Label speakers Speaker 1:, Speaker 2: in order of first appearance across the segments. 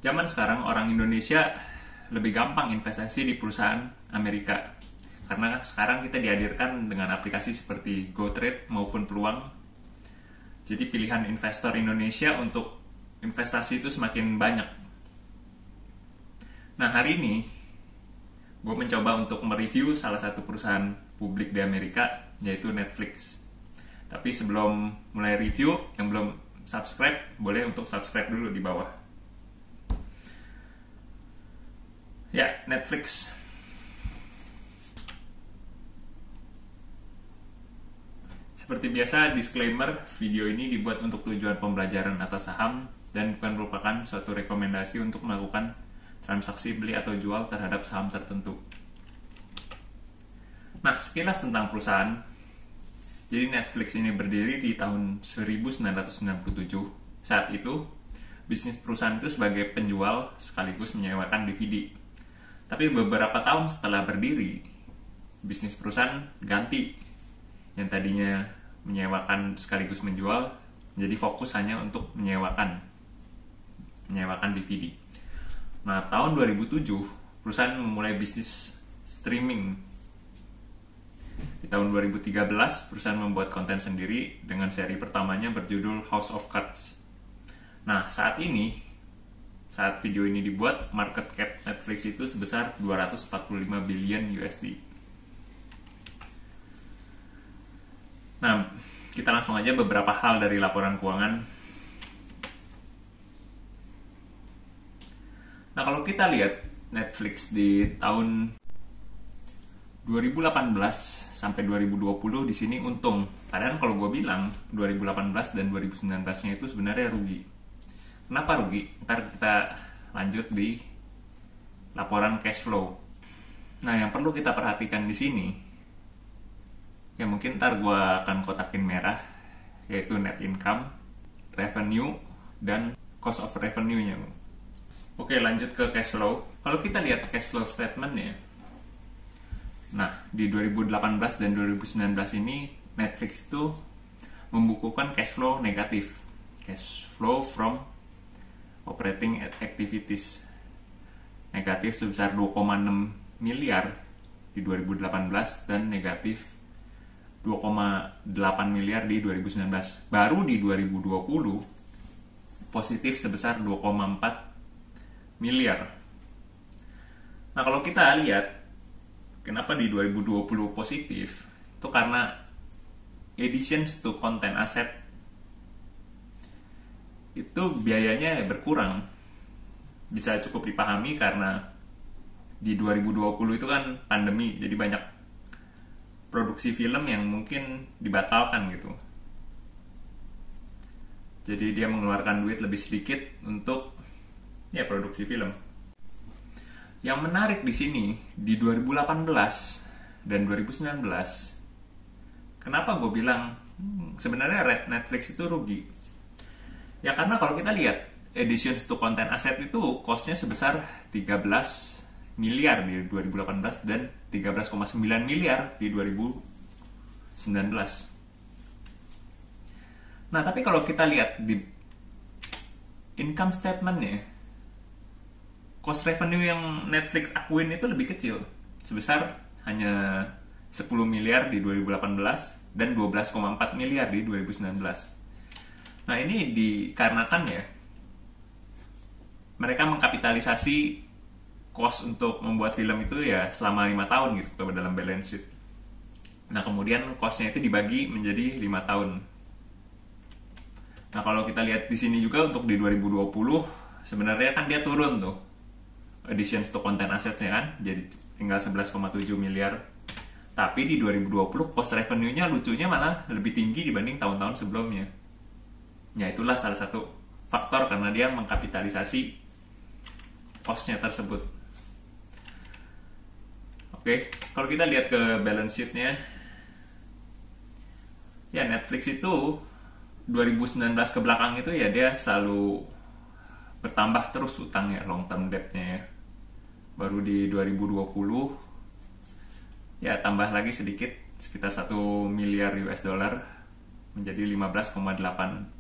Speaker 1: Zaman sekarang orang Indonesia lebih gampang investasi di perusahaan Amerika. Karena sekarang kita dihadirkan dengan aplikasi seperti GoTrade maupun Peluang. Jadi pilihan investor Indonesia untuk investasi itu semakin banyak. Nah, hari ini gue mencoba untuk mereview salah satu perusahaan publik di Amerika, yaitu Netflix. Tapi sebelum mulai review, yang belum subscribe, boleh untuk subscribe dulu di bawah. Ya, Netflix. Seperti biasa, disclaimer, video ini dibuat untuk tujuan pembelajaran atas saham dan bukan merupakan suatu rekomendasi untuk melakukan transaksi beli atau jual terhadap saham tertentu. Nah, sekilas tentang perusahaan. Jadi Netflix ini berdiri di tahun 1997. Saat itu, bisnis perusahaan itu sebagai penjual sekaligus menyewakan DVD. Tapi beberapa tahun setelah berdiri, bisnis perusahaan ganti. Yang tadinya menyewakan sekaligus menjual, menjadi fokus hanya untuk menyewakan DVD. Nah, tahun 2007, perusahaan memulai bisnis streaming. Di tahun 2013, perusahaan membuat konten sendiri dengan seri pertamanya berjudul House of Cards. Nah, saat video ini dibuat, market cap Netflix itu sebesar 245 billion USD. Nah, kita langsung aja beberapa hal dari laporan keuangan. Nah, kalau kita lihat Netflix di tahun 2018 sampai 2020 di sini untung. Padahal kalau gue bilang 2018 dan 2019-nya itu sebenarnya rugi. Kenapa rugi? Ntar kita lanjut di laporan cash flow. Nah, yang perlu kita perhatikan di sini, ya mungkin ntar gue akan kotakin merah, yaitu net income, revenue, dan cost of revenue-nya. Oke, lanjut ke cash flow. Kalau kita lihat cash flow statement-nya, nah, di 2018 dan 2019 ini Netflix itu membukukan cash flow negatif. Cash flow from operating activities negatif sebesar 2,6 miliar di 2018 dan negatif 2,8 miliar di 2019. Baru di 2020 positif sebesar 2,4 miliar. Nah, kalau kita lihat kenapa di 2020 positif, itu karena additions to content asset itu biayanya berkurang. Bisa cukup dipahami karena di 2020 itu kan pandemi, jadi banyak produksi film yang mungkin dibatalkan gitu. Jadi dia mengeluarkan duit lebih sedikit untuk produksi film. Yang menarik di sini, di 2018 dan 2019, kenapa gue bilang sebenarnya Netflix itu rugi? Ya karena kalau kita lihat additions to content asset itu cost-nya sebesar 13 miliar di 2018 dan 13,9 miliar di 2019. Nah, tapi kalau kita lihat di income statement-nya, cost revenue yang Netflix akuin itu lebih kecil, sebesar hanya 10 miliar di 2018 dan 12,4 miliar di 2019. Nah, ini dikarenakan ya mereka mengkapitalisasi cost untuk membuat film itu ya selama 5 tahun gitu ke dalam balance sheet. Nah, kemudian cost-nya itu dibagi menjadi 5 tahun. Nah, kalau kita lihat di sini juga untuk di 2020 sebenarnya kan dia turun tuh additions to content assets-nya kan, jadi tinggal 11,7 miliar. Tapi di 2020 cost revenue-nya lucunya malah lebih tinggi dibanding tahun-tahun sebelumnya. Ya, itulah salah satu faktor karena dia mengkapitalisasi cost-nya tersebut. Oke, kalau kita lihat ke balance sheet-nya, ya Netflix itu 2019 ke belakang itu ya dia selalu bertambah terus utangnya, long term debt-nya ya. Baru di 2020 ya tambah lagi sedikit, sekitar 1 miliar US dollar menjadi 15,8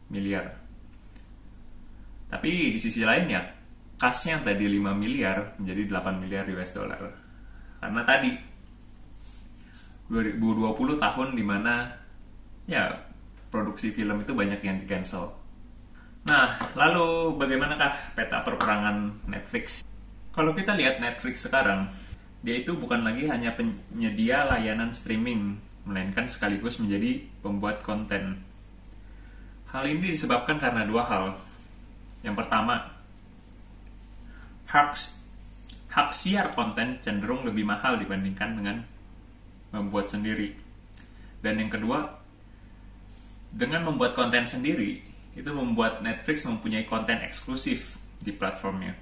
Speaker 1: miliar. Tapi di sisi lain ya kasnya tadi 5 miliar menjadi 8 miliar US dollar. Karena tadi 2020 tahun dimana ya produksi film itu banyak yang di cancel. Nah, lalu bagaimanakah peta perperangan Netflix? Kalau kita lihat Netflix sekarang, dia itu bukan lagi hanya penyedia layanan streaming, melainkan sekaligus menjadi pembuat konten. Hal ini disebabkan karena dua hal. Yang pertama, hak siar konten cenderung lebih mahal dibandingkan dengan membuat sendiri. Dan yang kedua, dengan membuat konten sendiri, itu membuat Netflix mempunyai konten eksklusif di platformnya.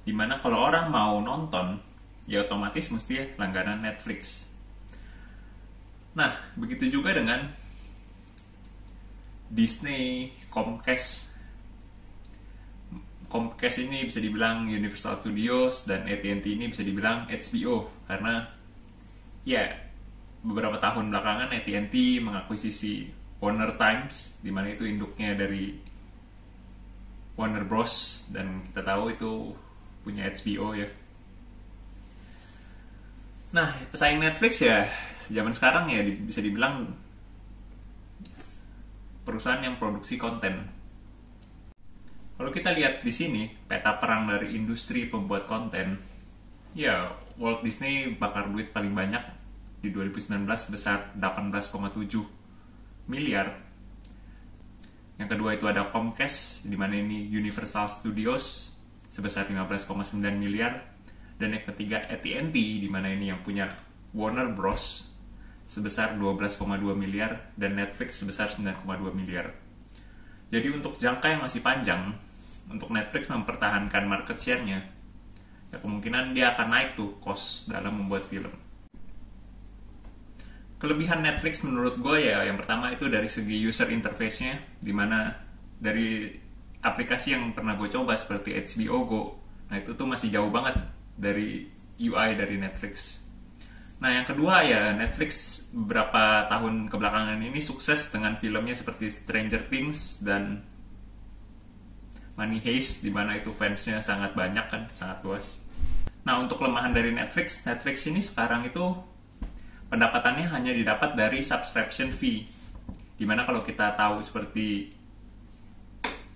Speaker 1: Dimana kalau orang mau nonton, ya otomatis mesti langganan Netflix. Nah, begitu juga dengan Disney, Comcast. Comcast ini bisa dibilang Universal Studios dan AT&T ini bisa dibilang HBO. Karena ya beberapa tahun belakangan AT&T mengakuisisi Warner Times, di mana itu induknya dari Warner Bros. Dan kita tahu itu punya HBO ya. Nah, pesaing Netflix ya zaman sekarang ya bisa dibilang perusahaan yang produksi konten. Kalau kita lihat di sini peta perang dari industri pembuat konten, ya Walt Disney bakar duit paling banyak di 2019 sebesar 18,7 miliar. Yang kedua itu ada Comcast, di mana ini Universal Studios sebesar 15,9 miliar, dan yang ketiga AT&T, di mana ini yang punya Warner Bros sebesar 12,2 miliar dan Netflix sebesar 9,2 miliar. Jadi untuk jangka yang masih panjang, untuk Netflix mempertahankan market share-nya, ya kemungkinan dia akan naik tuh cost dalam membuat film. Kelebihan Netflix menurut gue ya yang pertama itu dari segi user interface-nya, dimana dari aplikasi yang pernah gue coba seperti HBO Go, nah itu tuh masih jauh banget dari UI dari Netflix. Nah yang kedua ya Netflix beberapa tahun kebelakangan ini sukses dengan filmnya seperti Stranger Things dan Money Heist, dimana itu fansnya sangat banyak kan, sangat luas. Nah untuk kelemahan dari Netflix ini sekarang itu pendapatannya hanya didapat dari subscription fee. Dimana kalau kita tahu seperti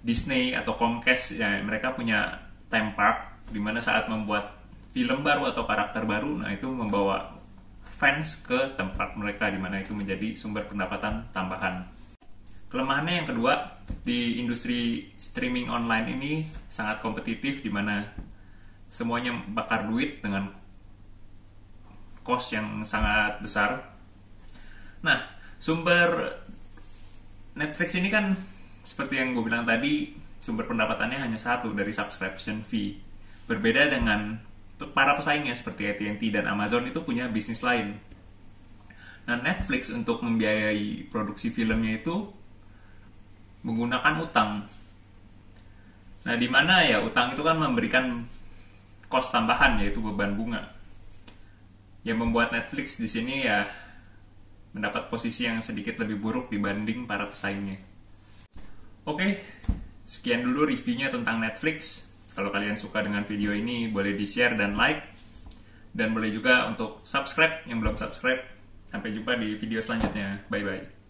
Speaker 1: Disney atau Comcast, ya mereka punya theme park, dimana saat membuat film baru atau karakter baru, nah itu membawa fans ke tempat mereka, dimana itu menjadi sumber pendapatan tambahan. Kelemahannya yang kedua, di industri streaming online ini sangat kompetitif, dimana semuanya bakar duit dengan cost yang sangat besar. Nah, sumber Netflix ini kan seperti yang gue bilang tadi, sumber pendapatannya hanya satu dari subscription fee. Berbeda dengan para pesaingnya seperti AT&T dan Amazon itu punya bisnis lain. Nah, Netflix untuk membiayai produksi filmnya itu menggunakan utang. Nah, di mana ya utang itu kan memberikan cost tambahan, yaitu beban bunga. Yang membuat Netflix di sini ya mendapat posisi yang sedikit lebih buruk dibanding para pesaingnya. Oke, sekian dulu reviewnya tentang Netflix. Kalau kalian suka dengan video ini, boleh di-share dan like. Dan boleh juga untuk subscribe yang belum subscribe. Sampai jumpa di video selanjutnya. Bye-bye.